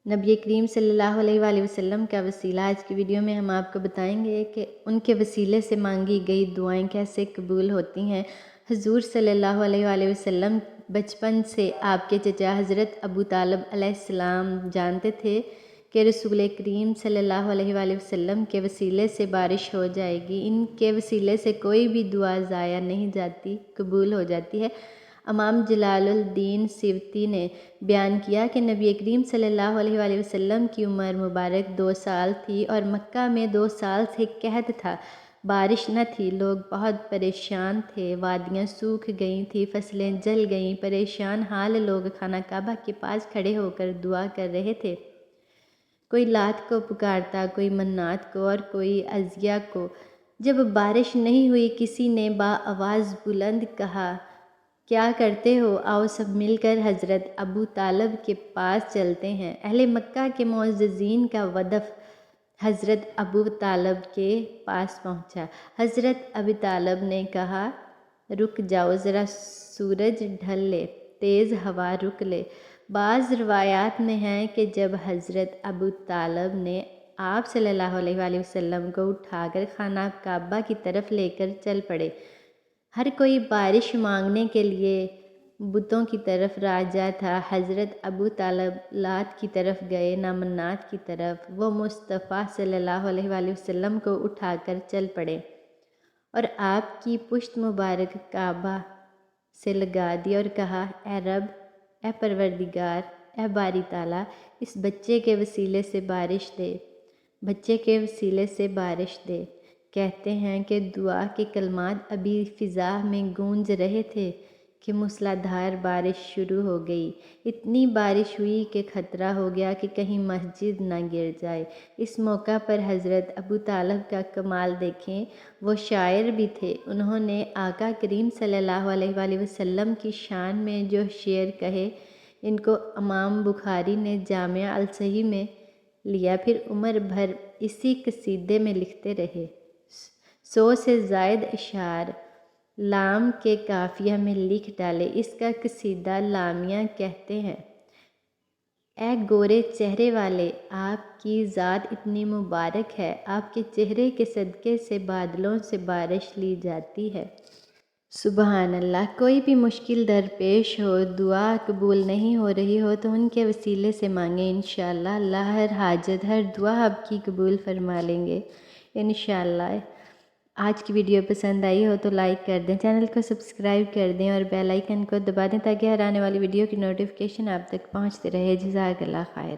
نبی کریم صلی اللہ علیہ وآلہ وسلم کا وسیلہ آج کی ویڈیو میں ہم آپ کو بتائیں گے کہ ان کے وسیلے سے مانگی گئی دعائیں کیسے قبول ہوتی ہیں۔ حضور صلی اللہ علیہ وآلہ وسلم بچپن سے آپ کے چچا حضرت ابو طالب علیہ السلام جانتے تھے کہ رسول کریم صلی اللہ علیہ وآلہ وسلم کے وسیلے سے بارش ہو جائے گی، ان کے وسیلے سے کوئی بھی دعا ضائع نہیں جاتی، قبول ہو جاتی ہے۔ امام جلال الدین سیوطی نے بیان کیا کہ نبی کریم صلی اللہ علیہ وآلہ وسلم کی عمر مبارک 2 سال تھی اور مکہ میں 2 سال سے قحط تھا، بارش نہ تھی، لوگ بہت پریشان تھے، وادیاں سوکھ گئی تھیں، فصلیں جل گئیں، پریشان حال لوگ خانہ کعبہ کے پاس کھڑے ہو کر دعا کر رہے تھے، کوئی لات کو پکارتا، کوئی منات کو اور کوئی عزیہ کو۔ جب بارش نہیں ہوئی کسی نے آواز بلند کہا، کیا کرتے ہو؟ آؤ سب مل کر حضرت ابو طالب کے پاس چلتے ہیں۔ اہل مکہ کے معززین کا وفد حضرت ابو طالب کے پاس پہنچا۔ حضرت ابو طالب نے کہا، رک جاؤ ذرا، سورج ڈھل لے، تیز ہوا رک لے۔ بعض روایات میں ہے کہ جب حضرت ابو طالب نے آپ صلی اللہ علیہ وآلہ وسلم کو اٹھا کر خانہ کعبہ کی طرف لے کر چل پڑے، ہر کوئی بارش مانگنے کے لیے بتوں کی طرف راجع تھا۔ حضرت ابو طالب لات کی طرف گئے، نہ منات کی طرف۔ وہ مصطفیٰ صلی اللہ علیہ وآلہ وسلم کو اٹھا کر چل پڑے اور آپ کی پشت مبارک کعبہ سے لگا دی اور کہا، اے رب، اے پروردگار، اے باری تعالیٰ، اس بچے کے وسیلے سے بارش دے، بچے کے وسیلے سے بارش دے۔ کہتے ہیں کہ دعا کے کلمات ابھی فضا میں گونج رہے تھے کہ موسلادھار بارش شروع ہو گئی۔ اتنی بارش ہوئی کہ خطرہ ہو گیا کہ کہیں مسجد نہ گر جائے۔ اس موقع پر حضرت ابو طالب کا کمال دیکھیں، وہ شاعر بھی تھے۔ انہوں نے آقا کریم صلی اللہ علیہ وآلہ وسلم کی شان میں جو شعر کہے، ان کو امام بخاری نے جامع الصحیح میں لیا، پھر عمر بھر اسی قصیدے میں لکھتے رہے۔ 100 سے زائد اشعار لام کے قافیہ میں لکھ ڈالے۔ اس کا قصیدہ لامیہ کہتے ہیں، اے گورے چہرے والے، آپ کی ذات اتنی مبارک ہے، آپ کے چہرے کے صدقے سے بادلوں سے بارش لی جاتی ہے۔ سبحان اللہ۔ کوئی بھی مشکل درپیش ہو، دعا قبول نہیں ہو رہی ہو تو ان کے وسیلے سے مانگیں، انشاءاللہ اللہ ہر حاجت، ہر دعا آپ کی قبول فرما لیں گے انشاءاللہ۔ آج کی ویڈیو پسند آئی ہو تو لائک کر دیں، چینل کو سبسکرائب کر دیں اور بیل آئیکن کو دبا دیں تاکہ ہر آنے والی ویڈیو کی نوٹیفیکیشن آپ تک پہنچتے رہے۔ جزاک اللہ خیر۔